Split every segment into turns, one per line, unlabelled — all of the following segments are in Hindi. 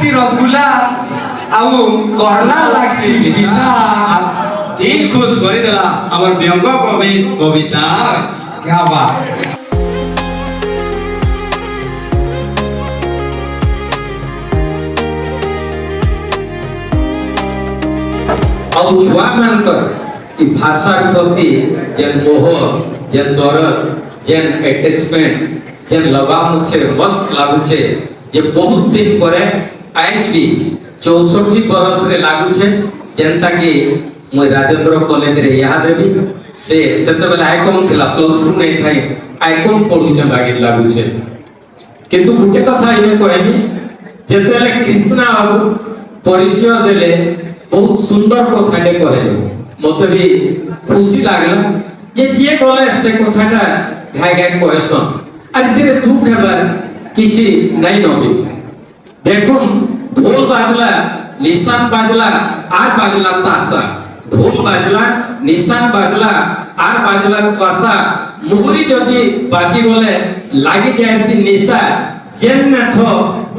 লাগছি রসগোল্লা ଆଉ করলা লাগছি পিঠা
দিল খুশ করে দেলা আমার ব্যঙ্গ কবিতা
क्या बात
ଆଉ ଛୁଆ ମାନଙ୍କର ଇ ଭାଷା ପ୍ରତି ଯେନ୍ ମୋହ ଯେନ୍ ଦରଦ ଯେନ୍ ଆଟାଚମେଣ୍ଟ ଯେନ୍ ଲଗାव ମୁଛେ ମସ୍ତ ଲାଗୁଛେ ଯେ ବହୁତ ଦିନ ପରେ ଆଜ ବି 64 ବରସରେ ଲାଗୁଛେ ଯେନ୍ତା କି ମୁଁ ରାଜେନ୍ଦ୍ର କଲେଜରେ ଏହା ଦେବି ସେ ସେତେବେଳେ ଆଇକନ ଥିଲା +2 ନେଇ ଥାଇ ଆଇକନ ପଢୁଛେ ବାଗି ଲାଗୁଛେ କିନ୍ତୁ ଗୋଟେ କଥା ଇନେ କହିବି ଯେତେବେଳେ କୃଷ୍ଣା ବାବୁ ପରିଚୟ ଦେଲେ बहुत सुंदर कथाटे कहले मते भी खुशी लागला जे जे गले से कथाटा घाय घाय कहसन आज जे दुख हेबा किछि नै नबी देखो ढोल बाजला निशान बाजला आर बाजला ताशा ढोल बाजला निशान बाजला आर बाजला ताशा मुहुरी जदी बाजी गले लागि जायसी निशा जेन थो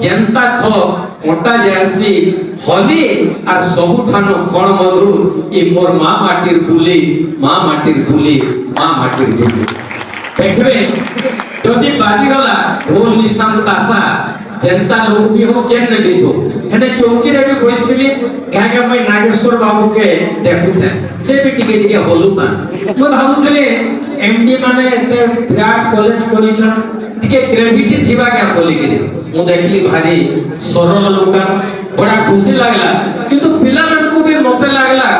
जेनता थो मोटा जैसी होली और सबुठानो खण मधुर ई मोर मां माटिर बुली मां माटिर बुली मां माटिर बुली देखबे जदी बाजी गला ढोल निशान ताशा जनता लोग भी हो जेन भी तो हेने चौकी रे भी बसथिली गागा में नागेश्वर बाबू के देखुते से भी टिके टिके होलुता मो भाबुथले एमडी माने एते विराट कॉलेज करिछन टिके ग्रेविटी थिबा क्या बोली कि मु देखली भारी सरल लोका बड़ा खुशी लागला किंतु पिला मन को भी मते लागला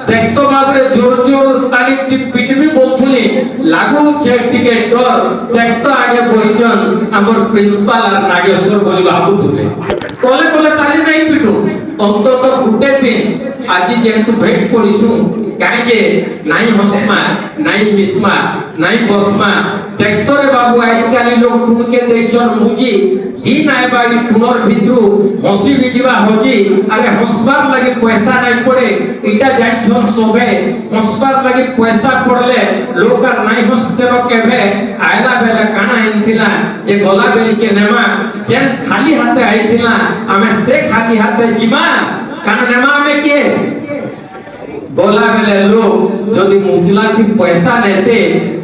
देखतो बाबरे जोर जोर ताली पिटमी बोलथली लागू छे टिके डर देखतो आगे बहिचन हमर प्रिंसिपल और नागेश्वर बोली बाबू तुले कोले कोले ताली नहीं पिटू अंतत गुटे दिन आज जेंतु भेट पड़िछु काहे जे नाई हसमा नाई मिसमा नाई बसमा देखतो रे बाबू आजकल लोग टुन के देखछन मुजी दिन आइबा इ टुनर भितरु हसी बिजिबा होजी अरे हसबार लागि पैसा नहीं पड़े इटा जाइछन सबे हसबार लागि पैसा पड़ले लोग आर नहीं हसतेब केबे आइला बेले काना इनथिला जे गला बेल के नेमा जेन खाली हाथे आइथिला हमें से खाली हाथे जिमा काना नेमा में के गोला बेले लोग जदि मुचला थी पैसा नेते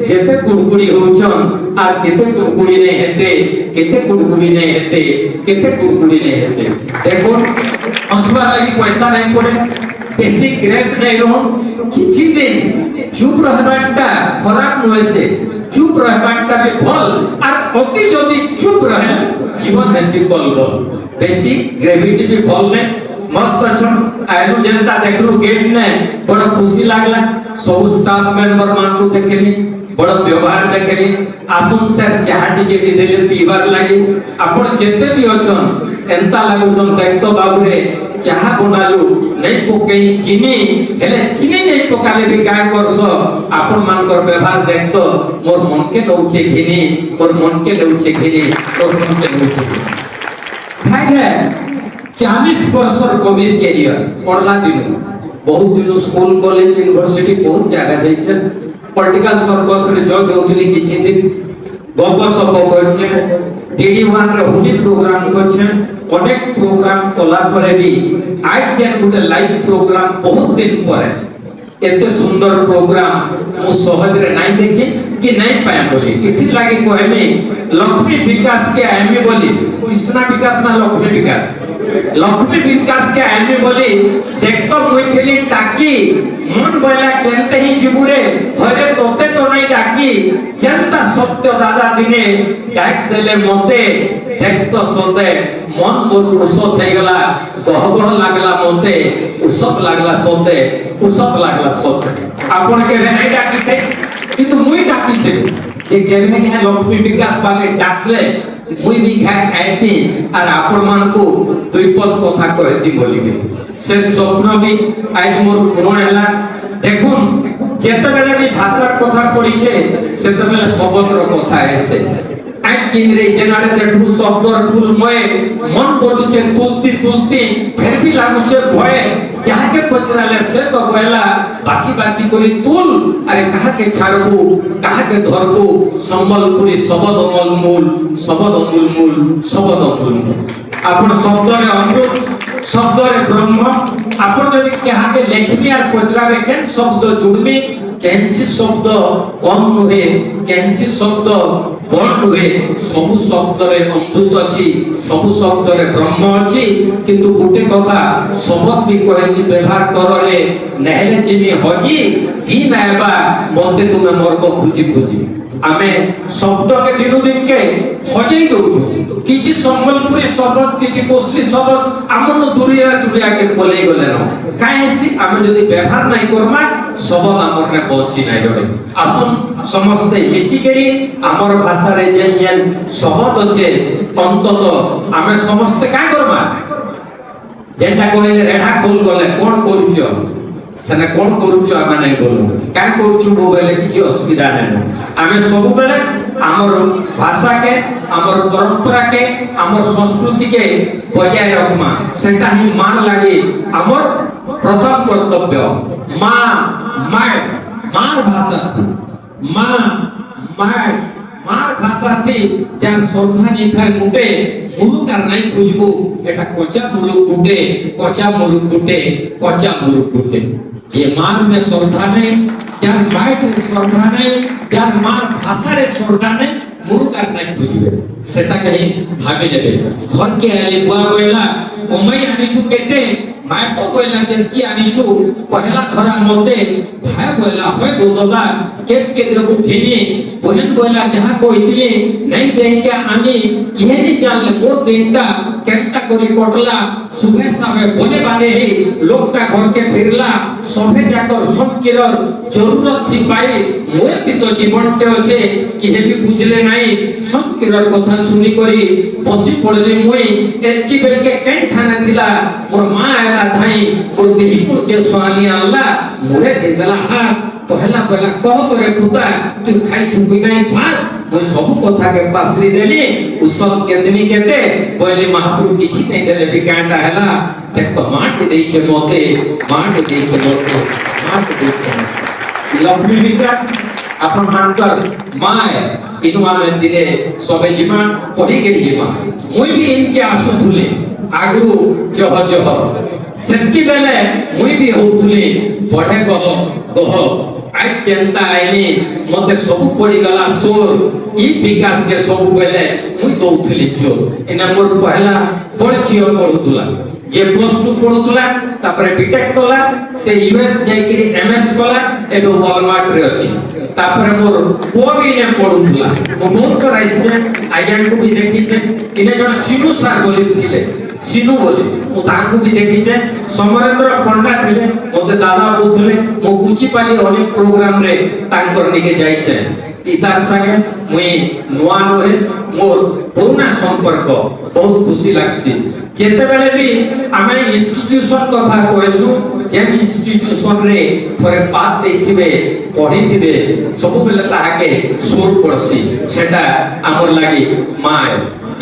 जेते कुड़कुड़ी होचन आर केते कुड़कुड़ी ने हेते केते कुड़कुड़ी ने हेते केते कुड़कुड़ी ने हेते देखो हंसवा लगी पैसा नहीं पड़े बेसी ग्रेड नहीं रहो किछि दिन चुप रहबाटा खराब नय से चुप रहबाटा भी भल आर अति जदि चुप रहे जीवन बेसी कलबो बेसी ग्रेविटी भी भल ने मस्त अच्छा आयु जनता देखलु गेट ने बड़ा खुशी लागला सब स्टाफ मेंबर मान को देखली बड़ा व्यवहार देखली आसुन सर चाहा टिके भी देले पीबार लागी आपण जेते भी अछन एंता लागुछन देखतो बाबूरे चाहा बनालु नहीं पकई चीनी हेले चीनी नहीं पकाले भी काय करसो आपण मानकर व्यवहार देखतो मोर मन के नौचे घिनी मोर मन के नौचे घिनी मोर मन के नौचे खाय 40 वर्ष कविर कैरियर पढ़ला दिन बहुत दिन स्कूल कॉलेज यूनिवर्सिटी बहुत जगह जाइछन पॉलिटिकल सर्कस रे जज होतली किछि दिन गप सप करछे डीडी1 रे होली प्रोग्राम करछे अनेक प्रोग्राम तला परे भी आज जेन गुटे लाइव प्रोग्राम बहुत दिन परे एते सुंदर प्रोग्राम मु सहज रे नहीं देखि कि नहीं पाए बोली इथि लागि कहमे लक्ष्मी विकास के आएमी बोली कृष्णा विकास ना लक्ष्मी विकास के आएमी बोली देखतो मुइथली टाकी मन बोला केनते ही जिबुरे हरे तोते तो नहीं डाकी जनता सत्य दादा दिने डाक देले मते देखतो सोते मन मोर उसत થઈ ગલા ગહગહ लागला मते उसत लागला सोते उसत लागला सोते आपण के नहीं डाकी थे किंतु मुई डाकी थे जे केने के लक्ष्मी विकास वाले डाकले मुई भी आइती और आपण मान को दुई पद कथा कहती बोली से स्वप्न भी आज मोर पूर्ण हला देखुन जेते बेले भी भाषा कथा पड़ी छे सेते बेले शब्दर कथा ऐसे आज किनरे जेनारे देखु शब्दर फूलमय मन बोलुचे तुलती तुलती फिर भी लागुचे भय जहाँ के पचराले से तो कहला बाची बाची करी तुल अरे कहा के छाड़बू कहा के धरबू संबलपुरी शब्द अमल मूल शब्द अमूल मूल शब्द अमूल मूल आपण शब्द रे अमृत शब्द रे ब्रह्म आपण जदि कहा के लेखबी आर पचराबे केन शब्द जुड़बी कैंसी शब्द कम नुहे कैंसी शब्द बड़ नुहे सबु शब्द रे अमृत अछि सबु शब्द रे ब्रह्म अछि किंतु गोटे कथा शब्द भी कहसी व्यवहार करले नहले जिमी हजी दिन आबा मते तुमे मरबो खुजी खुजी आमे शब्द के दिनु दिन के हजई दउछु किछि संबलपुरी शब्द किछि कोसली शब्द हमन दुरिया दुरिया के बोलै गले न काहेसी आमे जदि व्यवहार नै करमा शब्द हमर ने पहुंची नै रहे आसुन समस्त मिसी करी हमर भाषा रे जेन जेन शब्द अछि अंतत आमे समस्त का करबा जेंटा कहले रेढा खोल गले कोन करूछ सेने कोन करूछ आमे नै बोलू का करूछ बोले किछि असुविधा नै आमे सब बेले हमर भाषा के हमर परंपरा के हमर संस्कृति के बजाय रखमा सेटा ही मान लागे हमर प्रथम कर्तव्य मां माय मार भाषा मां माय मार भाषा थी जान श्रद्धा नहीं था मुटे मुरुक আর নাই খুঁজবো এটা কচা মুরুক গুটে কচা মুরুক গুটে কচা মুরুক গুটে যে মান में श्रद्धा नहीं যার মায়ের শ্রদ্ধা নেই যার মার ভাষার শ্রদ্ধা নেই মুরুক আর নাই খুঁজবে সেটাকে ভাবি নেবে ঘরকে আলে বুয়া কইলা কমাই আনিছু কেটে মায় তো কইলা যে কি আনিছু পহলা ধরা মতে ভাই কইলা হয় গো দাদা কেট কে দেবু ঘিনি বহেন কইলা যাহা কইতিলি নাই দেইকে আমি কিহেনি জানলে মোর দিনটা কেনটা করে কটলা সুবে সাবে বনে বানে হি লোকটা ঘরকে ফিরলা সবে যাকর সংকিরর জরুরত থি পাই মোর কি তো জীবনতে আছে কিহে বি বুঝলে নাই সংকিরর কথা শুনি করি বসি পড়লি মই এতকি বেলকে কেন ঠানা থিলা মোর মা আলা ধাই মোর দেহিপুর के स्वाली আল্লাহ মোরে দেলা হাত पहला पहला कह तोरे पुता तू खाई छुपी नहीं भात मैं सब कथा के पासरी देली उ सब केतनी केते बोली महापुर किछि नहीं देले बिकांडा हैला देख तो माटी देई छे मोते माटी देई छे मोते माटी देई छे लवली विकास अपन मानकर माय इनुआ में दिने सबे जीमा पढ़ी गेली जीमा मुई भी इनके आसु थुले आगु जह जह सेनकी बेले मुई भी होथुली पढ़े गह गह आई चिंता आईनी मते सब पड़ी गला सोर ई विकास के सब बेले मुई दउथली जोर एना मोर पहला पढ़छियो पढुतला जे प्लस 2 पढुतला तापरे बीटेक कला से यूएस जाईकरी एमएस कला एबे वॉलमार्ट रे अछि तापरे मोर कोबी ने पढुतला मो बहुत कराइছে आइजन को भी देखिছে इने जण सिनु सर बोली थिले सिनु बोले मो तांकु भी देखिছে समरेंद्र पंडा थिले मते दादा बोलथले मो कुचिपाली अनेक प्रोग्राम रे तांकर निके जाइছে इतार संगे मुई नुआ नहे मोर पुराना संपर्क बहुत खुशी लागसी जेते बेले भी आमे इंस्टीट्यूशन कथा कहसु जे इंस्टीट्यूशन रे थरे बात देथिबे पढिथिबे सब बेले ताहाके सुर पड़सी सेटा हमर लागि माय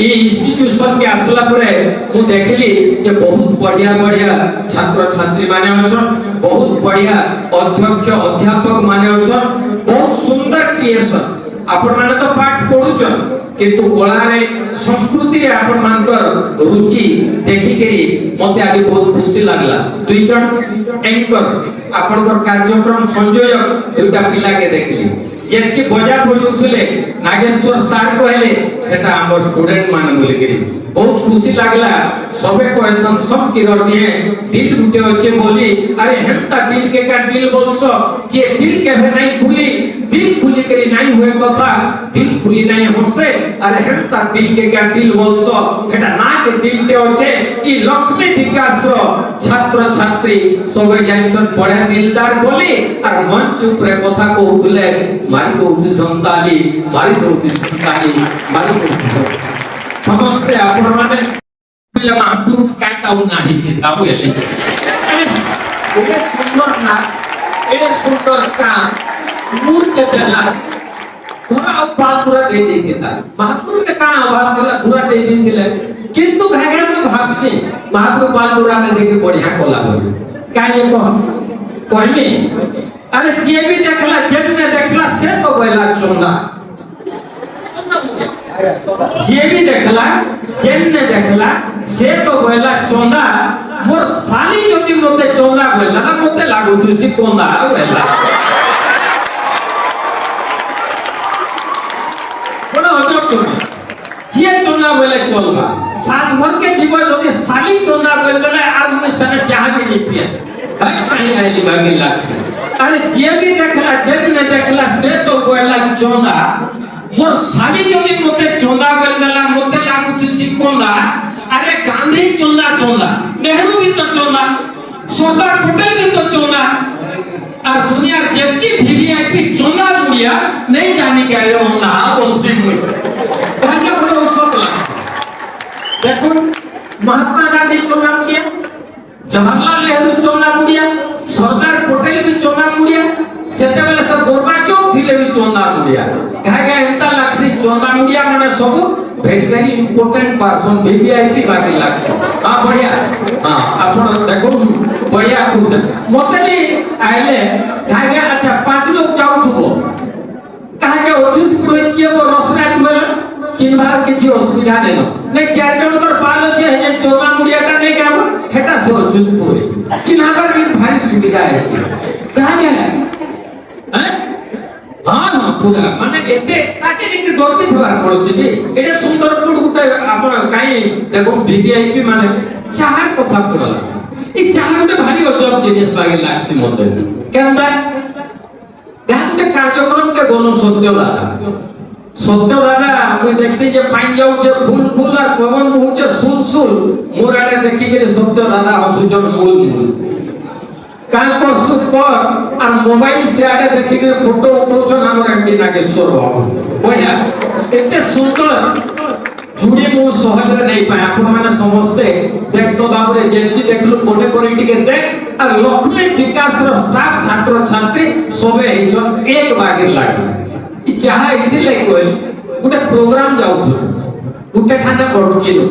ई इंस्टीट्यूशन के आसला परे मु देखली जे बहुत बढ़िया बढ़िया छात्र छात्री माने अछन बहुत बढ़िया अध्यक्ष अध्यापक माने अछन बहुत सुंदर क्रिएशन आपण माने तो पाठ पढुछन किंतु कला रे संस्कृति रे आपण मानकर रुचि देखि केरी मते आगे बहुत खुशी लागला दुई जन एंकर आपनकर कार्यक्रम संयोजक दुटा पिला के देखली जेनकी बजा बजुथले नागेश्वर सार कहले सेटा हमर स्टूडेंट मान बोली करी बहुत खुशी लागला सबे क्वेश्चन सब किरर दिए दिल गुटे अछि बोली अरे हेंता दिल के का दिल बोलसो जे दिल के भे नहीं खुली दिल खुली करी नहीं हुए कथा दिल खुली नहीं होसे अरे हेंता दिल के का दिल बोलसो हेटा ना के दिल ते अछि ई लक्ष्मी विकास छात्र छात्री सबे जाइछन पढ़े दिलदार बोली और मंच ऊपर कथा कहउतले मारी कहउती संताली मारी कहउती संताली मारी कहउती समस्त आपण माने ले मातुर काटाउ नाही ते ताबो एले ओले सुंदर ना एले सुंदर का मूर के देला पूरा उपाल पूरा दे देथिता महापुर ने काना बात थला पूरा दे देथिले কিন্তু ঘাঘা মু ভাবছি মহাপ্রভু বালদুরা ने देखि बढ़िया कला बोली काहे कह कहमी अरे जे भी देखला जब ने देखला से तो गला चोंदा जे भी देखला जब ने देखला से तो गला चोंदा मोर साली जदि मते चोंदा गला ना मते लागु तुसी कोंदा गला बड़ा अजब तुम जे चोंदा बोले चलबा सास घर के जीव जदि साली चोंदा बोल गले आर मुई सने चाह भी नहीं पिया भाई पानी आइली बागी लागसे अरे जे भी देखला जब ने देखला से तो गला चोंदा मोर साली जदि मते चोंदा बोल गला मते लागु तुसी कोंदा अरे गांधी चोंदा चोंदा नेहरू भी तो चोंदा सरदार पटेल भी तो चोंदा और दुनिया जितनी वीवीआईपी चोंदा मुड़िया नहीं जानी कह रहे हो ना उनसे मुझे भाषा बड़ा उत्सव लगता देखो महात्मा गांधी चोंदा मुड़िया जवाहरलाल नेहरू चोंदा मुड़िया सरदार पटेल भी चोंदा मुड़िया सेते बेले से गोरबाचोव थिले भी चोंदा मुड़िया काहे एंता लागसी चोंदा मुड़िया माने सब very very important person VVIP बाकी लागसी हां बढ़िया हां आपण देखो बढ़िया कुछ मते भी आइले काहे अच्छा पांच लोग जाउथबो काहे अच्युत पुरोहित के रसराज में चिन्हबार किछि असुविधा नहीं चार जन कर पाल छे जे चोंदा मुड़ियाटा नहीं गाबो हेटा से अच्युत पुरोहित चिन्हबार भी भारी सुविधा है काहे हैं हां हां पूरा माने एते ताके निकि गर्वित हवार पड़ोसी भी एटा सुंदरपुर गुटे आपण काई देखो वीवीआईपी माने चाहर कथा पड़ला ई चाहर गुटे भारी अजब जिनिस लागे लागसी मते केनता गाते कार्यक्रम के गोनो सत्य दादा मुई देखसी जे पाइन जाउ छे फूल फूल और पवन बहु छे सुल सुल मोर आडे देखि के सत्य दादा हसुजन मूल मूल का करसु कर और मोबाइल से आडे देखि के फोटो उठौछन हमर एमडी नागेश्वर बाबू बढ़िया एते सुंदर जुड़ी मो सहज रे नहीं पाए आपण माने समस्ते देख तो बाबू रे जेंती देखलु कोने कोने टिके देख और लक्ष्मी विकास रो स्टाफ छात्र छात्री सबे हेजन एक बागिर लागे ई चाहा इथिले कोइ गुटे प्रोग्राम जाउथु गुटे ठाने बडकिलो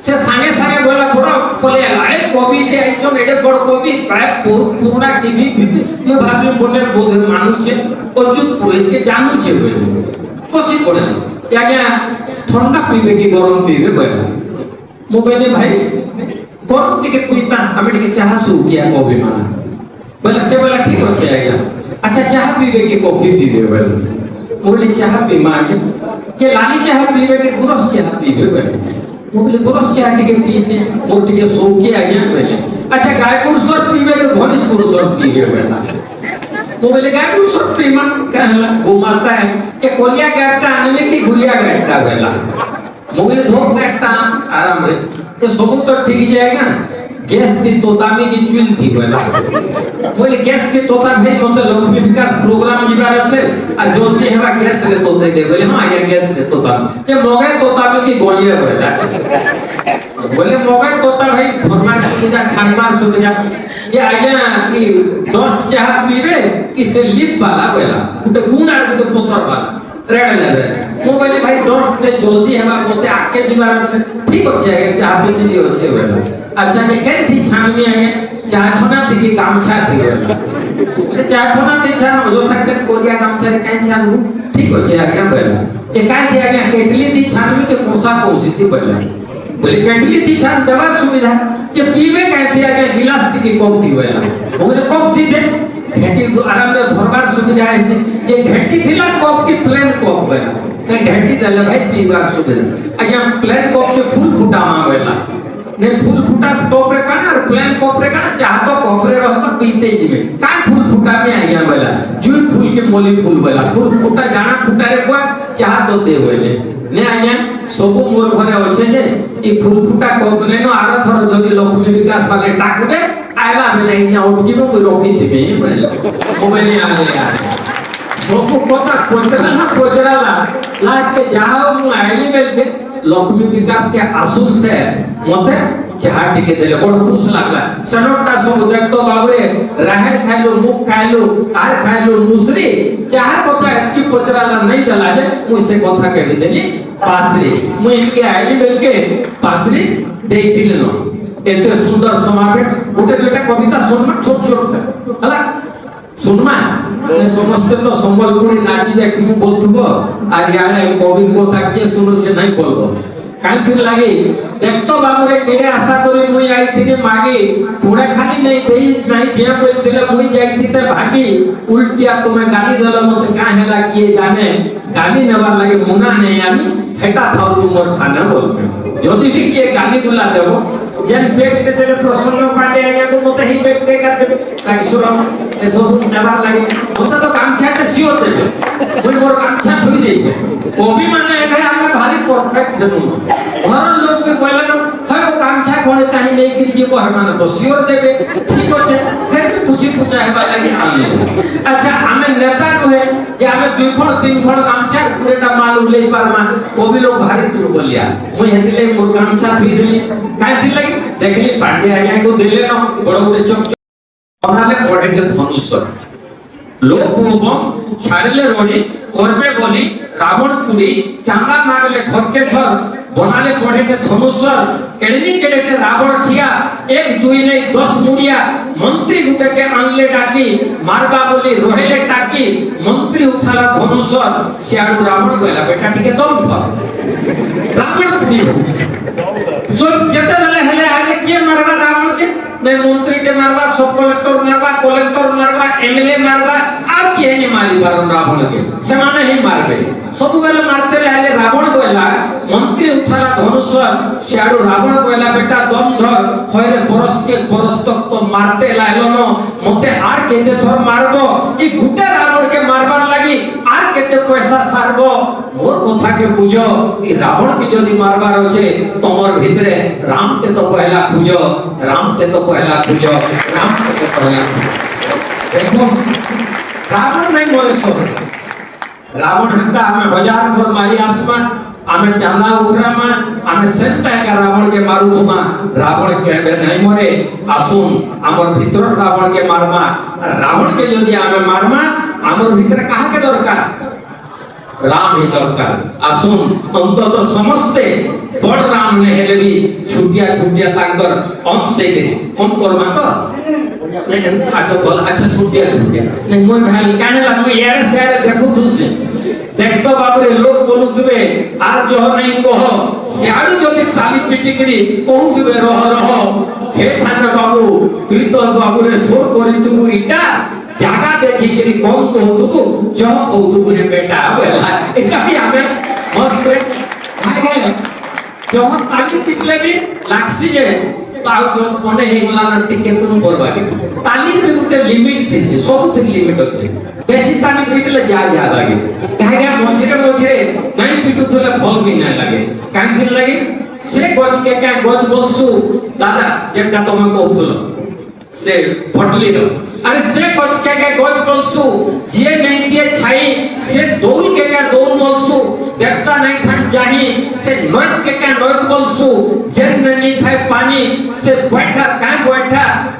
से संगे संगे बोला बड़ पले आए कवि जे आइछन एडे बड़ कवि प्राय पुराना टीवी फिल्म मैं भाबी बोले बोध मानु छे अच्युत पुरोहित के जानू छे बोले कोसी पड़े आज्ञा ठंडा पीबे कि गरम पीबे बोला मोबाइल भाई गरम टिके पीता हम टिके चाह सुकिया कवि माना बोला से बोला ठीक होछे आज्ञा अच्छा चाह पीबे कि कॉफी पीबे बोला बोले चाह पी माने के लाली चाह पीबे के गुरस चाह पीबे बोला मोबले गुरस चाह टिके पीते मोर टिके सोके आज्ञा बोले अच्छा गाय गुरसर पीबे के भनिस गुरसर पीबे बोला मोबले गाय गुरसर पीमा कहला घुमाता है के कोलिया गाटा आने की गुलिया गाटा बोला मोबले धोक गाटा आराम रे तो सब तो ठीक जाएगा गैस दी तोतामी की चुल थी बोला बोले गैस दी तोता भाई मते लक्ष्मी विकास प्रोग्राम जीवार আছে আর জলদি হেবা গ্যাস রে তোতে দে বলে हां आगे गैस रे तोता ये मोगे तोता में की गोलिया बोला बोले मोगे तोता भाई घरमार सुविधा खानमार सुविधा जे आज्ञा की डस्ट चाह पीबे कि से लिप वाला बोला गुटे गुण और गुटे पत्थर वाला रेड लेवे मोबाइल भाई डस्ट दे जल्दी हेबा मते आके जीवार আছে ठीक আছে आगे चाह पीते भी আছে बोला अच्छा ने केन थी छानमी आगे चाह छोना थी कि गामछा थी बोला से चाह छोना थी छान जो तक कोरिया गामछा रे काई छानू ठीक আছে आगे बोला के काई थी आगे केटली थी छानमी के कोसा कोसी थी बोला बोले केटली थी छान देवा सुविधा के पीवे काई थी आगे गिलास थी कि कप थी बोला बोले कप थी दे घंटी आराम रे धरबार सुविधा है जे घंटी थिला कप की प्लेन कप बोला ने घंटी देले भाई पीबार सुविधा आगे प्लेन कप के फूल फुटावा बोला ने फूल फुटा टॉप रे काना और प्लेन कप रे काना चाह तो कप रे रहबा पीते जिवे का फूल फुटा में आइया बोला जुई फूल के मोली फूल बोला फूल फुटा जाना फुटा रे कोआ चाह तो दे बोले ने आइया सब मोर घरे अछि जे ई फूल फुटा कप ने नो आरा थर जदी लक्ष्मी विकास वाले डाकबे आइला बेले इना उठिबो कोई रखी दिबे बोला मोबाइल आ गया सब कथा कोचरा लाग के जाओ मु आइली बेल के लक्ष्मी विकास के आसुल से मते চাহা টিকে দেলে বড় খুশ লাগলা সনটা সব দেখতো বাবুরে রাহের খাইলো মুখ খাইলো আর খাইলো মুসরি চাহা কথা কি পচরালা নাই দেলা যে মুই সে কথা কেটে দেলি পাসরি মুই ইনকে আইলি বেলকে পাসরি দেইছিল ন এতে সুন্দর সমাবেশ গোটে যেটা কবিতা শুনমা ছোট ছোট হলা শুনমা সমস্ত তো সম্বলপুরি নাচি দেখি বলতুব আর ইয়ারে কবির কথা কে শুনুছে নাই বলবো কাইথি লাগি দেখতো বাবুরে কেড়ে আশা করি মুই আইথিনি মাগি পুরা খালি নাই দেই নাই দিয়া বলতিলে মুই যাইতিতে ভাগি উল্টিয়া তুমি গালি দেল মতে কা হেলা কি জানে গালি নেবার লাগে মুনা নেই আমি হেটা থাও তোমার ঠানে বলবে যদি কি কে গালি গুলা দেব যেন ব্যক্তি দেলে প্রসন্ন পালে আগে মতে হি ব্যক্তি কাটে একশরম এসব নেবার লাগে মতে তো গামছাটা শিওর দেবে মুই মোর গামছা থুই দিয়েছে কবি মানে এবে আমি ভারী পারফেক্ট হেনু ঘরের লোক কে কইলে না হয় গামছা কোনে কাহি নেই কি কি কহে মানে তো শিওর দেবে ঠিক আছে ফের পুছি পুচা হেবা লাগে আনলে আচ্ছা আমি নেতা কহে যে আমি দুই ফড় তিন ফড় গামছা পুরেটা মাল উলেই পারমা কবি লোক ভারী দুর্বলিয়া মুই হেদিলে মোর গামছা থুই দিলি কাইথি লাগি দেখলি পান্ডে আজ্ঞা কো দিলে না বড় বড় চক বনালে পড়েতে ধনুষর লোক বম ছাড়লে রড়ি করবে বলি রাবণ পুরি চাঙ্গা মারলে ঘরকে ঘর বনালে পড়েতে ধনুষর কেড়নি কেড়েতে রাবণ ঠিয়া এক দুই নেই 10 মুড়িয়া মন্ত্রী গুটেকে আনলে ডাকি মারবা বলি রহিলে টাকি মন্ত্রী উঠালা ধনুষর সিয়াড়ু রাবণ গলা বেটা টিকে দম ধর রাবণ পুরি হচ্ছে সব যেতে বেলে হেলে আগে কে মারবা রাবণকে নাই মন্ত্রী কে মারবা সব কলেক্টর মারবা এমএলএ মারবা আর কে নি মারি পারন রাবণকে সেমানে হি মারবে সববেলে মারতে লাগে রাবণ কইলা মন্ত্রী উঠালা ধনুষ সিয়াড়ু রাবণ কইলা বেটা দম ধর হইলে বরস তক তো মারতে লাইলো ন মতে আর কেতে থর মারবো এই গুটে রাবণকে মারবার লাগি আর কেতে পয়সা সারবো মোর কথাকে বুঝো এই রাবণকে যদি মারবার আছে তোমার ভিতরে রামকে তো পয়লা খুঁজো রামকে তো পয়লা খুঁজো রামকে তো পয়লা দেখুন রাবণ নাই মরে সব রাবণ হাতে আমি হাজার থর মারি আসমা আমি চাঁদা উখরামা আমি সেটা একা রাবণকে মারুথুমা রাবণ কেবে নাই মরে আসুন আমার ভিতর রাবণকে মারমা আর রাবণকে যদি আমি মারমা আমার ভিতরে কাহাকে দরকার রাম হি দরকার আসুন অন্তত সমস্তে বড় রাম নে হেলে বি ছুটিয়া তাঙ্কর অংশে কে কম করমা তো আচ্ছা বল আচ্ছা ছুটিয়া নে মই ভাই কানে লাগবে ইয়ারে সারে দেখু তুসে দেখতো বাবরে লোক বলুতবে আর জহ নাই কহ সিয়াড়ু যদি তালি পিটি করি কহুতবে রহ হে থানা বাবু তুই তো বাবুরে সোর করি তুই ইটা জায়গা দেখি করি কম কহুতবু জহ কহুতবু রে বেটা বেলা এটা কি আমি মস্ত ভাই ভাই জহ তালি পিটলে বি লাগছি যে তাও তো মনে হে গলা না টিকে তুমি করবা তালি পে উতে লিমিট থিছে সব থেকে লিমিট আছে বেশি তালি পিটলে যা লাগে কাহিয়া মঝিরে নাই পিটুতলে ফল বি না লাগে কাঞ্জিল লাগে সে গছ কে গছ বলসু দাদা যেটা তুমি কহুতল সে ভটলির আরে সে গছ কে গছ বলসু যে নাই দিয়ে ছাই সে দৌল কে দৌল বলসু দেখতা নাই থাক যাহি সে নয় কে নয় বলসু যেন নাই থাই পানি সে বৈঠা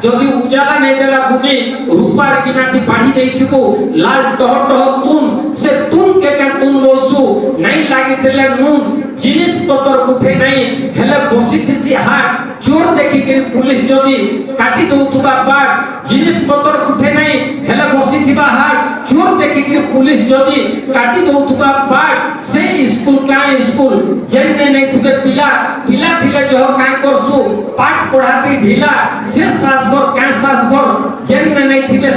যদি উজালা নাই দেলা বুনি রূপার গিনাতি বাড়ি দেইথিবো লাল টহ তুন সে তুন কে তুন বলসু নাই লাগিছিলে নুন জিনিস পতর উঠে নাই হেলে বসিথিসি হাট চোর দেখি কি পুলিশ যদি কাটি দউথবা বাট জিনিস পতর উঠে নাই হেলে বসিথিবা হাট চোর দেখি কি পুলিশ যদি কাটি দউথবা বাট সে স্কুল যেনে নাই থিবে পিলা থিলে জহ কাই করসু পাঠ পড়াতে ঢিলা সে সাজঘর যেনে নাই থিবে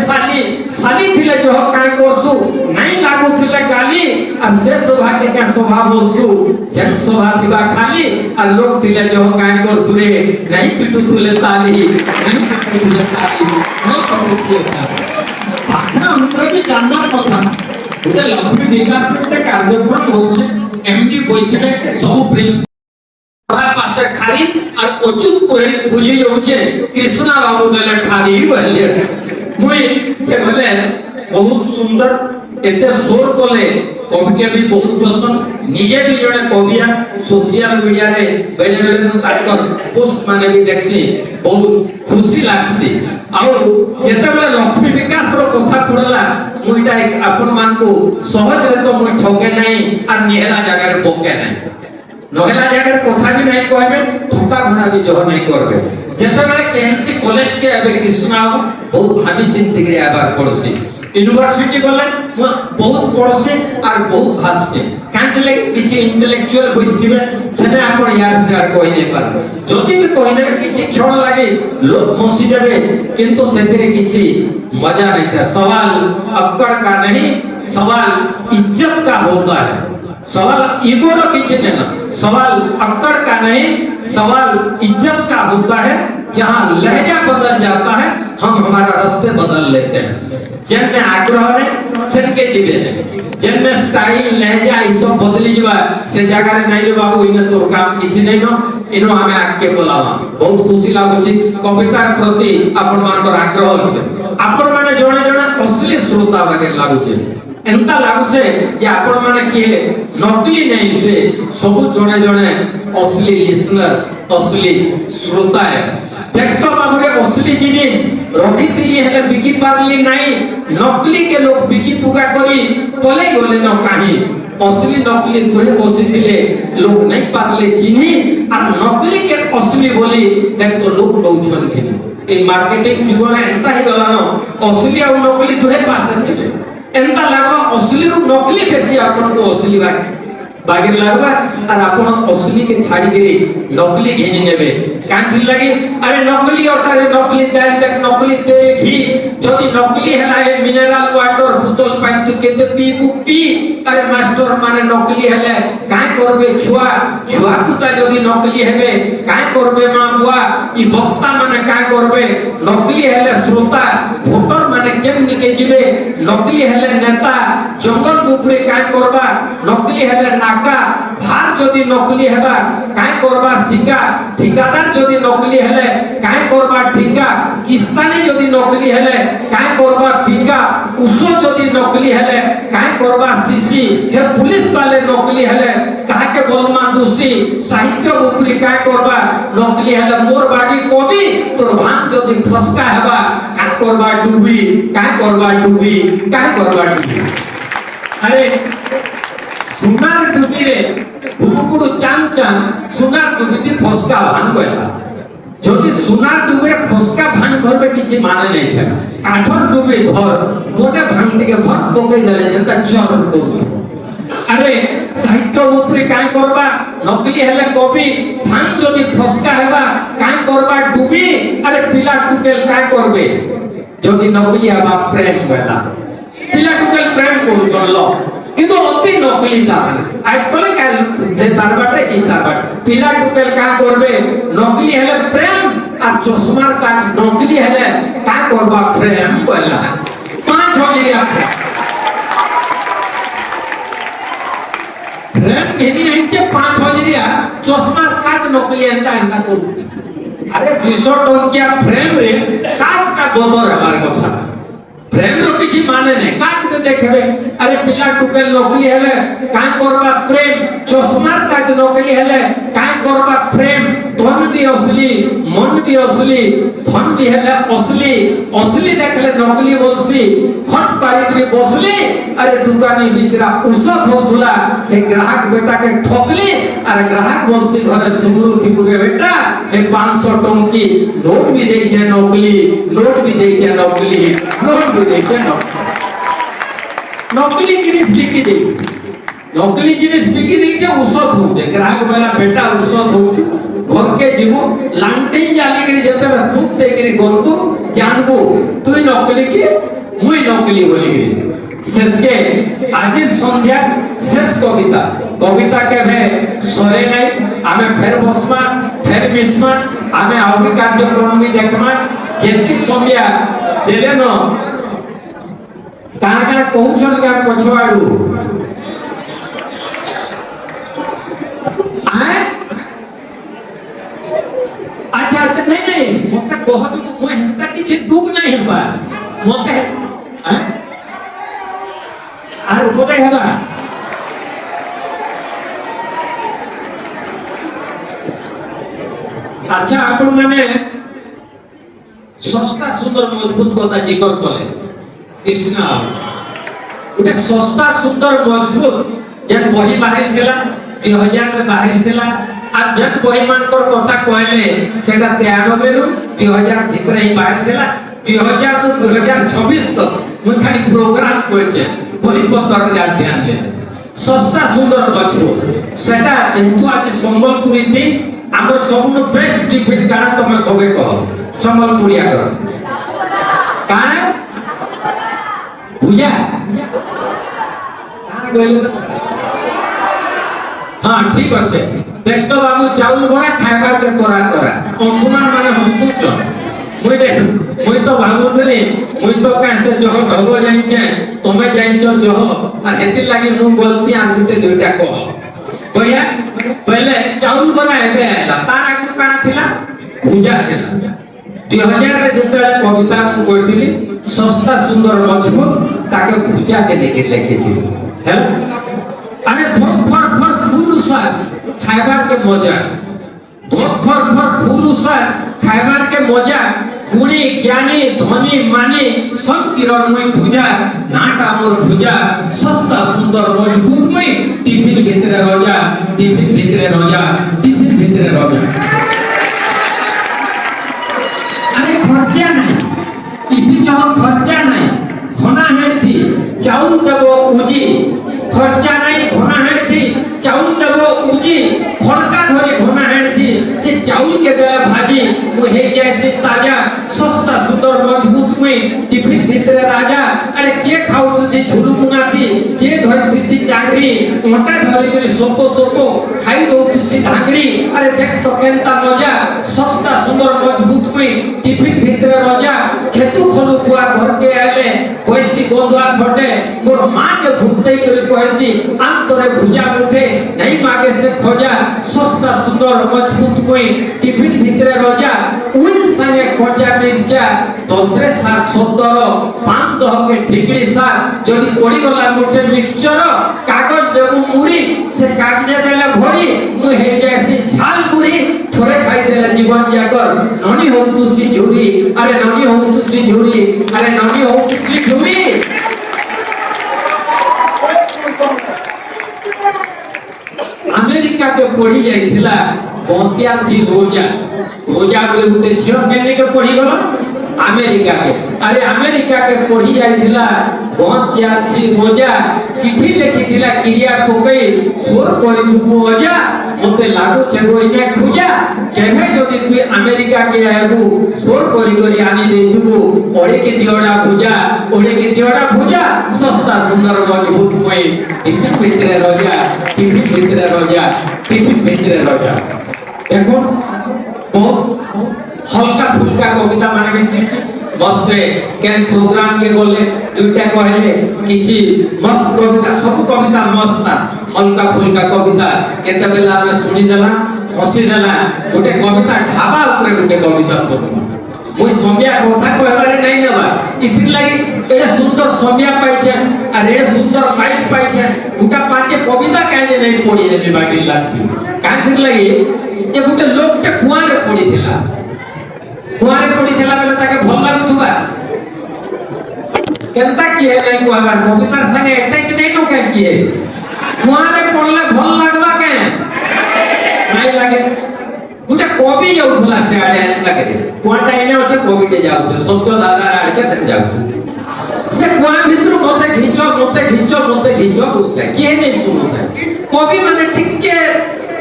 সালি থিলে জহ কাই করসু নাই লাগু থিলে গালি আর সে শোভা কে শোভা বলসু যেন শোভা থিবা খালি আর লোক থিলে জহ কাই করসু রে নাই পিটু থিলে তালি নাই পিটু থিলে তালি নাই পিটু থিলে তালি ভাষা অন্তরে জানবার কথা এটা লক্ষ্মী বিকাশ একটা কার্যক্রম হচ্ছে এমডি বইথিবে সব প্রিন্সিপাল পাশে খালি আর অচুত করে বুঝি যাচ্ছে কৃষ্ণা বাবু বেলা খালি বললে মুই সে বলে বহুত সুন্দর এতে সোর কলে कवि के भी बहुत पसंद निजे भी जड़े कविया सोशल मीडिया रे बेले बेले मु ताकर पोस्ट माने भी देखसी बहुत खुशी लागसी आउ जेते बेले लक्ष्मी विकास रो कथा पड़ला मुइटा आपन मान को सहज रे तो मुइ ठोके नहीं और निहला जगह रे बोके नहीं नहेला जगह रे कथा भी नहीं कहबे ठोका घुना भी जह नहीं करबे जेते बेले केएमसी कॉलेज के अबे कृष्णा बहुत भाभी चिंती करे आबार पड़सी यूनिवर्सिटी गले बहुत पढ़से और बहुत भाबसे कांतले किछि इंटेलेक्चुअल बसिबे सेने आपण यार से आर कोइ नै पार जदि भी कोइने किछि क्षण लागे लोग हंसी देबे किंतु सेतिरे किछि मजा नहीं था सवाल अक्कड़ का नहीं सवाल इज्जत का होता है सवाल ईगो रो किछि नहीं सवाल अक्कड़ का नहीं सवाल इज्जत का होता है जहां लहजा बदल जाता है हम हमारा रास्ते बदल लेते हैं जेने आग्रह रे सेनके जीवे जेने स्टाइल लहजा ई सब बदली जीवा से जगह रे नहीं रे बाबू इने तोर काम किछि नहीं न इनो हमें आके बोलावा बहुत खुशी लागुछि कवितार प्रति आपण मानकर आग्रह अछि आपण माने जणे जणे असली श्रोता वगैरह लागुछि एंता लागुछे जे आपण माने कि नकली नहीं से सब जणे जणे असली लिसनर असली श्रोता है देखतो बाबू रे असली जिनिस रखी दिली हेले बिकी पारली नहीं नकली के लोग बिकी पुका करी पले गले न काहे असली नकली दुहे बसिथिले लोग नहीं पारले चिन्ही और नकली के असली बोली देखतो लोग दउछन के ए मार्केटिंग जुगने एंता ही गलानो असली और नकली दुहे पासे थिले एंता लागो असली रो नकली बेसी आपन को असली बागिर लागबा और आपण असली के छाड़ी के नकली घेनी नेबे कांथि लगी अरे नकली और अरे नकली तेल देख नकली तेल घी जदी नकली हला ए मिनरल वाटर बोतल पानी तू केते पी अरे मास्टर माने नकली हले काय करबे छुआ कुटा जदी नकली हेबे काय करबे मां बुआ ई वक्ता माने काय करबे नकली हले श्रोता वोटर माने केमनि के जिवे नकली हले नेता जंगल ऊपरे काय करबा नकली हले नाका भार जदी नकली हेबा काय करबा सिका ठिकादार जदी नकली हेले काय करबा ठिका किस्तानी जदी नकली हेले काय करबा पिका उसो जदी नकली हेले काय करबा सीसी हे पुलिस वाले नकली हेले काहे के बोलमा दूसी साहित्य ऊपरी काय करबा नकली हेले मोर बाडी कवि तोर भान जदी फसका हेबा काय करबा डूबी काय करबा डूबी काय करबा डूबी अरे सुनार डूबी रे भुकुकुडु चान चान सुनार डूबी थी फसका भान गया जदि सुनार डूबे फसका भान करबे किछि माने नहीं था काठर डूबे घर मोने भान दिके भट पकई देले जेंता चर को अरे साहित्य ऊपरे काय करबा नकली हेले कवि भान जदि फसका हेबा काय करबा डूबी अरे पिला टुकेल काय करबे जदि नकली हेबा प्रेम बेला पिला टुकेल प्रेम को चललो किंतु अति नकली तार आजकल का जे तारबाटे ई तारबाट पिला टुकेल का करबे नकली हेले प्रेम आ चश्मार काज नकली हेले का करबा प्रेम बोला पांच हो गया प्रेम नहीं नहीं जे पांच हो गया चश्मार काज नकली एंता एंता को अरे 200 टंकिया फ्रेम रे काज का बदर हमारे कथा प्रेम तो किछि माने नहीं काज के देखबे अरे पिला टुकेल नकली हेले काय करबा प्रेम चश्मार काज नकली हेले काय करबा प्रेम धन भी असली मन भी असली धन भी हेले असली असली देखले नकली बोलसी खट पारी बसली अरे दुकानी बिचरा उसत होतुला हे ग्राहक बेटा के ठोकली अरे ग्राहक बोलसी घरे सुमरू थी पुरे बेटा हे 500 टंकी नोट भी देई छे नकली नोट भी देई छे नकली नोट भी देई छे नकली जिनिस लिखी दे नकली जिनिस लिखी दे छे उसत होते ग्राहक बेला बेटा उसत होते घर के जीवो लांटिन जाली करी जते थूक दे करी गंतु जानबो तुई नकली के मुई नकली बोली गई शेष के आज संध्या शेष कविता कविता के भे सरे नहीं आमे फेर बसमा फेर मिसमा आमे आउगी कार्यक्रम में देखमा जेति संध्या देले न काना काना कहउछन के पछवाडू आए अच्छा अच्छा नहीं मते कहबी मो हेता किछि दुख नहीं हेबा मते आर मते हेबा আচ্ছা আপন মানে সস্তা সুন্দর মজবুত কথা জিকর কলে কৃষ্ণ গোটে সস্তা সুন্দর মজবুত যেন বহি বাহারি ଥିଲା 2000 ରେ ବାହାରି ଥିଲା আর যেন বহি মানকর কথা কইলে সেটা 93 ରୁ 2000 ভিতরে ହିଁ বাহারি ଥିଲା 2000 ରୁ 2026 তক মুই খালি প্রোগ্রাম করছে বহি পত্র জ্ঞান ধ্যান দে সস্তা সুন্দর মজবুত সেটা যেহেতু আজ সম্বলপুরী দিন আমরা সবুনো বেস্ট টিফিন কানা তুমি সবে কহ সম্বলপুরিয়া কর কানা ভুজা কানা কইলে हाँ ठीक अच्छे देख तो बाबू चाउल बड़ा खाइबार के तोरा तोरा अंशुमान माने हमसुच मुई तो भाबुथली मुई तो कैसे जह ढगो जाइछे तमे जाइछो जह और हेति लागि मु बोलती आ गुटे दुइटा कह भैया पहले चाउल बड़ा हेबे आला तार आगु काना थिला भुजा थिला 2000 रे जेतेले कविता मु कइथिली सस्ता सुंदर मजबूत ताके भुजा के लेके लिखिथि है अरे धोक फर फर फूल उसास खाइबार के मजा धोक फर फर फूल उसास खाइबार के मजा गुणी ज्ञानी धनी मानी सब किरण में भुजा नाटा मोर भुजा सस्ता सुंदर मजबूत में टिफिन भीतरे रजा टिफिन भीतरे रजा टिफिन भीतरे रजा अरे खर्चा नहीं इति जह खर्चा नहीं घना हेती चाउल देबो उजी खर्चा नहीं घना हेती चाउल देबो उजी खड़का धरे घना हेती से चाउल के देला भाजी वो हे जैसे ताजा सस्ता सुंदर मजबूत में टिफिन भीतरे राजा अरे के खाऊ से झुलु मुनाती के धरती से जागरी मोटा धरे करे सोपो सोपो खाई दो तुसी धागरी अरे देख तो केनता मजा सस्ता सुंदर मजबूत में टिफिन भीतरे राजा खेतु खलु बुआ घर के आले पैसी गोंदुआ खटे मोर मां के फुटई करे पैसी अंतरे भुजा उठे नहीं मागे से खोजा सस्ता सुंदर मजबूत में टिफिन भीतरे राजा उन संगे कच्चा मिर्चा दसरे 770 पान दह के ठिकड़ी सार जदी पड़ी गला मुठे मिक्सचर कागज देबु मुरी से कागज देला भरी मु हे जैसी झाल पुरी थोड़े खाई देला जीवन जाकर ननी हो तुसी झुरी अरे ननी हो तुसी झुरी अरे ननी हो तुसी झुरी अमेरिका के पढ़ी जाइथिला गंतिया जी रोजा रोजा बोले उते झियो केने के पढ़ी गलो अमेरिका के अरे अमेरिका के पढ़ी जाइथिला गंतिया जी रोजा चिट्ठी लिखि दिला क्रिया पोकई सोर करि थुपु अजा मते लागु छे गोइने खुजा केभे जदी तू अमेरिका के आबू सोर करि आनी देथुबु ओडे के दियोडा भुजा सस्ता सुंदर मजबूत मोई टिफिन भीतरे रजा टिफिन भीतरे रजा टिफिन भीतरे रजा देखो बहुत हल्का फुल्का कविता माने बेचिस मस्त केन प्रोग्राम के गले दुटा कहले किछि मस्त कविता सब कविता मस्त हल्का फुल्का कविता केते बेला में सुनी देला हसी देला गोटे कविता ढाबा ऊपर गोटे कविता सुन मुई समिया कथा कहबारे नै नेबा इथिर लागि एडे सुंदर समिया पाइछे आ रे सुंदर माइक पाइछे गोटा पांचे कविता काजे नै पढी जेबे बाकी लागसी कांतिर लागि जे गोटे लोकटे कुआरे पढिथिला बेले ताके भल लागुथुबा केनता किए नै कहबार कवितार संगे अटैच नै नो के किए कुआरे पढले भल लागबा के नै लागे गोटे कवि जाउथला से आडे एनता करे कोन टाइम में अछि कवि के जाउथले सत्य दादा आडे के तक जाउथले से कुआ भितर मते घिचो बोलते किए नै सुनता कवि माने टिके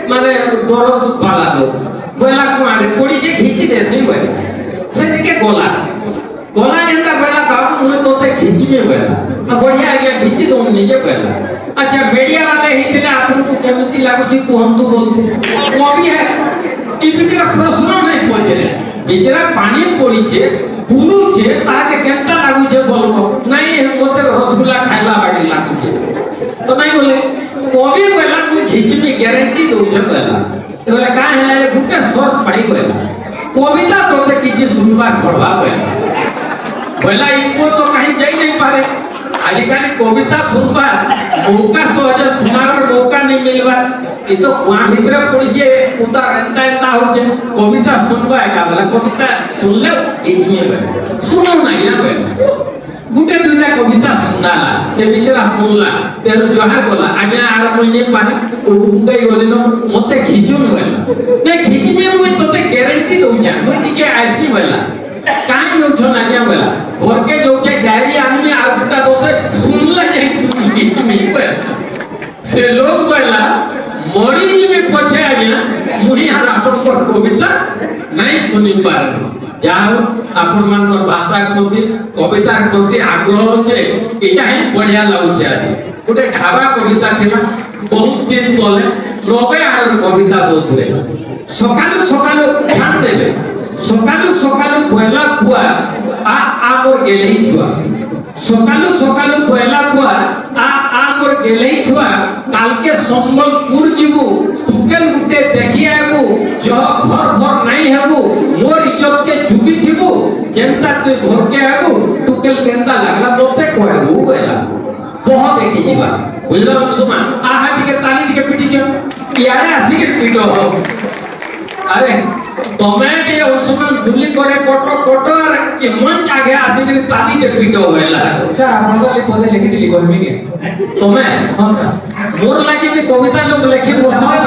माने दरद बाला लोग बोला कुआरे पड़ी जे घिची देसी बोला से के गोला एंता बोला बाबू मुई तोते घिची में बोला आ बढ़िया आगे घिची दो निजे बोला अच्छा मीडिया वाले हितले आपन को केमिति लागु छी कोहंतु बोलते कवि है ई बिचरा प्रश्न नहीं पहुंचे बिचरा पानी पड़ी छे पुलु छे ताके केनता लागु छे बोलबो नहीं मोते रसगुल्ला खाइला बाड़ी लागु छे तो नहीं बोले कवि बोला मुई घिची में गारंटी दो छे बोला का है रे गुटे शॉर्ट पाई बोला कविता तोते किछि सुनबा पढ़वा बोला इनको तो कहीं जाई नहीं पारे आ आजिकल कविता सुनबार मौका सहज सुनार मौका नहीं मिलबार ये तो कुआ भीतर पड़ी जे उता एंता एंता होचे कविता सुनबा का बोला कविता सुनले कितने बे सुनो ना या बे गुटे दुटा कविता सुनाला से बिजरा सुनला तेर जोहार बोला आज्ञा आर महीने पाने उगई बोले न मते खिचुन बोला ने खिचमे मुई तते गारंटी दउछा मुई टिके आसी बोला काई नो छना आज्ञा बोला घर के जोचे डायरी आदमी आर गुटा दोसे सुनला जाई सुन खिचमे बोला से लोग बोला मोरी में पछे आज्ञा मुही हार आपन को कविता नहीं सुनी पार जाओ आपण मान भाषा प्रति कविता प्रति आग्रह छे एटा ही बढ़िया लागुछे आदि गोटे ढाबा कविता थिला बहुत दिन तले 90 आर कविता बोलथे सकालु सकालु ध्यान देबे सकालु सकालु पहिला कुआ आ मोर गेलेई छुआ सकालु सकालु पहिला कुआ आ मोर गेलेई छुआ काल के संबलपुर जीवु टुकेल गुटे देखि आबु ज भर भर नहीं हेबु मोर इज्जत के झुकी थिबु जेंता तू घर के आबु टुकेल केंता लागला मोते कहबु बोला बहुत देखि जीवा बुझलो सुमन आहा टिके ताली टिके पिटी के यारे आसी के पिटो हो अरे तमे के सुमन दुली करे कोटो कोटो और ये मंच आगे आसी के ताली के पिटो होला
सर आपण तो पदे लिखि दिली कहबी के
तमे
हां सर
मोर लागी भी कविता लोग लिखि वो समझ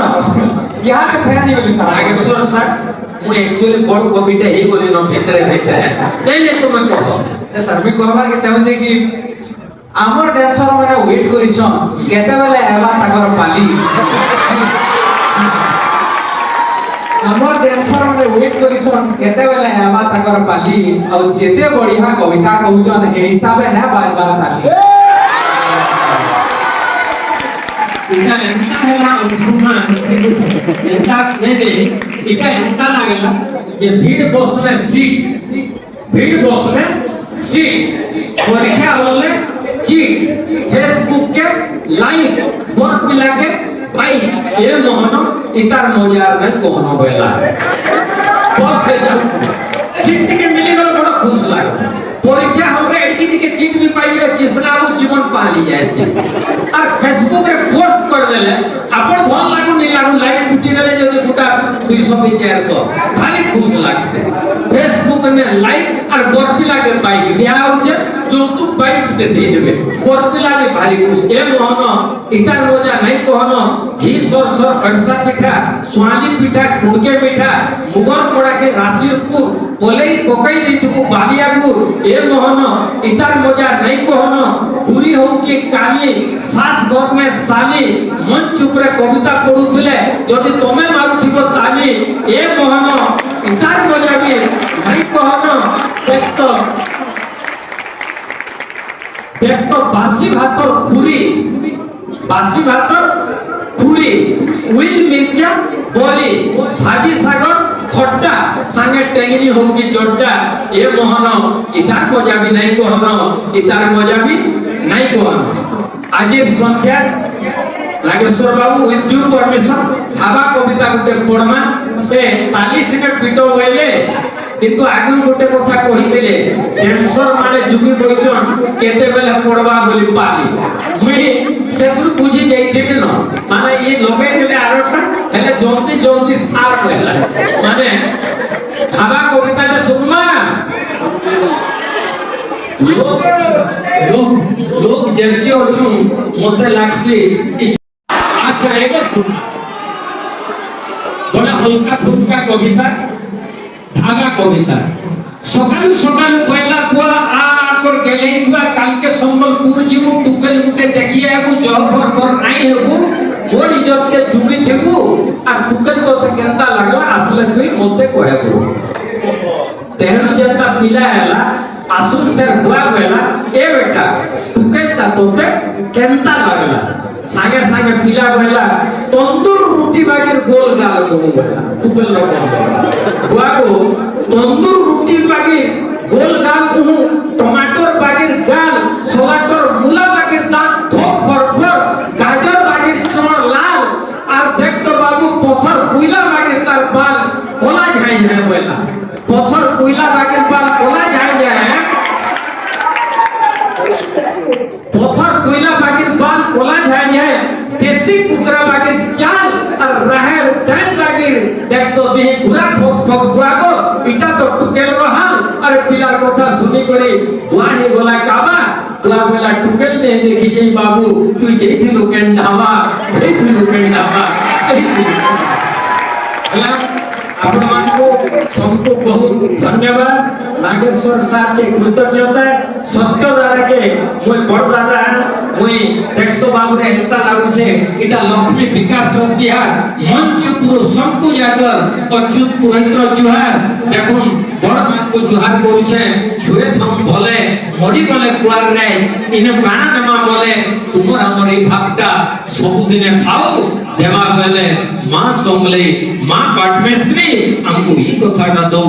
यहाँ के फैन नहीं बोली सर
नागेश्वर सर मु एक्चुअली बड़ कविता ही बोली न भितरे भितरे नहीं तुम कहो
ए सर भी कहबार के चाहू जे कि आमर डांसर माने वेट करिछन केते बेले आबा ताकर पाली आमर डांसर माने वेट करिछन केते बेले आबा ताकर पाली आ जेते बढ़िया कविता कहउछन हे हिसाबे ना बार बार ताली
इका एंता हैला सुमन एंता ने इका एंता लागला जे भीड़ बस में सीट परीक्षा होले चीट फेसबुक के लाइक बर पिला के भाई ये मोहन इतार मजार नहीं कोहनो बेला बस से जाऊ सीट के मिली गलो बड़ा खुश लाग परीक्षा हमरे एडी के चीट भी पाई रे किसना को जीवन पा ली जाए से और फेसबुक रे पोस्ट कर देले अपन भल लागू नहीं लागू लाइक कुटी देले जदी गुटा 200 की 400 खाली खुश लाग से फेसबुक ने लाइक और बरपिला के पाई बियाह होचे जो तू पाई कुटे दे देबे बरपिला में भारी खुश ए मोहन इतार रोजा नहीं कहनो घी सर अड़सा पिठा स्वाली पिठा कुड़के पिठा मुगर कोड़ा के राशिरपुर बोले कोकई दिथु बालियागुर ए मोहन इतार मजा नहीं कहनो पूरी हो के काली सास घर में साली मन चुप रे कविता पढुथले जदी तमे मारुथिबो ताली ए मोहन इतार मजा भी नहीं कहनो देखतो बासी भातर खुरी उइल मिर्चा बोली भाजी सागर खट्टा संगे टेंगनी हो की जोड्डा ए मोहन इतार मजा भी नहीं कहनो इतार मजा भी नहीं कहनो आज एक संध्या नागेश्वर बाबू विथ ड्यू परमिशन ढाबा कविता गुटे पढमा से ताली सिने पिटो होइले किंतु आगु गुटे कथा कहिथिले डांसर माने जुबी बइचन केते बेले पढवा बोली पाली मुई सेतु बुझी जाइथिले न माने ये लगे देले आरोटा हेले जल्दी सार होइला माने ढाबा कविता के सुनमा लोग जेंके अछु मते लागसी अच्छा एगो सुन बड़ा हल्का फुल्का कविता ढाबा कविता सकाल सकाल पहिला कुआ आ कर गेले छुआ काल के संबलपुर जीवु टुकेल गुटे देखि आबु जब पर नाही हेबु मोर इज्जत के झुकी छबु आ टुकेल तो केंता लागला असले तुई मोते कहबु तेहरु जेता पिला हैला आसुन सर बुआ बेला ए बेटा टुकेल चातोते केंता लागला सागे सागे पिला बेला तंदूर रोटी बागेर गोल गाल को बेला टुकेल लो बुआ को तंदूर रोटी बागेर गोल गाल को टमाटर बागेर गाल सोलाटर मुला बागेर दांत धोप भर गाजर बागेर चमड़ लाल और देख तो बाबू पत्थर कोयला बागेर तार बाल कोला झाई है बेला पत्थर कोयला बागेर बाल कोला झाई है मूर्ख दुआगो इटा तो टुकेल रो हाल अरे पिलार कथा सुनी करे दुआ हे गोला काबा दुआ बोला टुकेल ने देखि जे बाबू तू जेथिलु केंडावा आपण मानको सबको बहुत धन्यवाद नागेश्वर सार के कृतज्ञता सत्य द्वारा के मोय बड़ दादा मोय देखतो बाबू रे हेता लागु छे इटा लक्ष्मी विकास संतिहार मंच पुरो संकु जाकर अच्युत पुरोहित जुहार देखुन बड़ मान को जुहार करू छे छुए थम भले मरी गले कुआर रे इने काना नेमा बोले तुमर हमर ई भागटा सब दिने खाओ देवा बेले मां संगले मां पाटमेश्री हमको ई कथाटा दो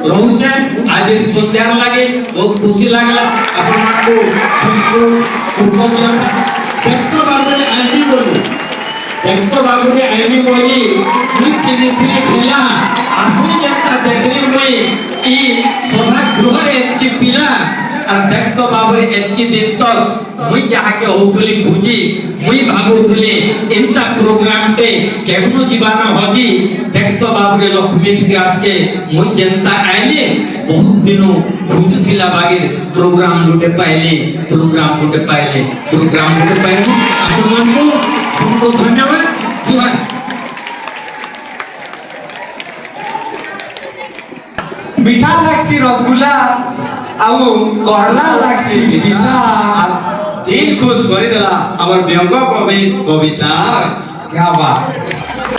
रहू छे आज संध्यार लागे बहुत खुशी लागला अपन मान को संपूर्ण उपयोगिता देखतो बाबू ने आईनी बोली नित्य पिला आसनी जनता देखली मुई ई सभा गृह रे एतकी पिला और देखतो बाबू रे एतकी दिन तक मुई जाके होतली बुझी मुई भागुतली इंता प्रोग्राम टे केवनो जीवन हजी देखतो बाबू रे लक्ष्मी विकास के मुई जनता आइले बहुत दिनों खुजुतिला बागे प्रोग्राम लुटे पाइले आपन को सबको धन्यवाद जुहार
मीठा लागसी रसगुल्ला आउ करला लागसी पिठा
दिल खुश कर देला हमर व्यंग कवि कविता
क्या बात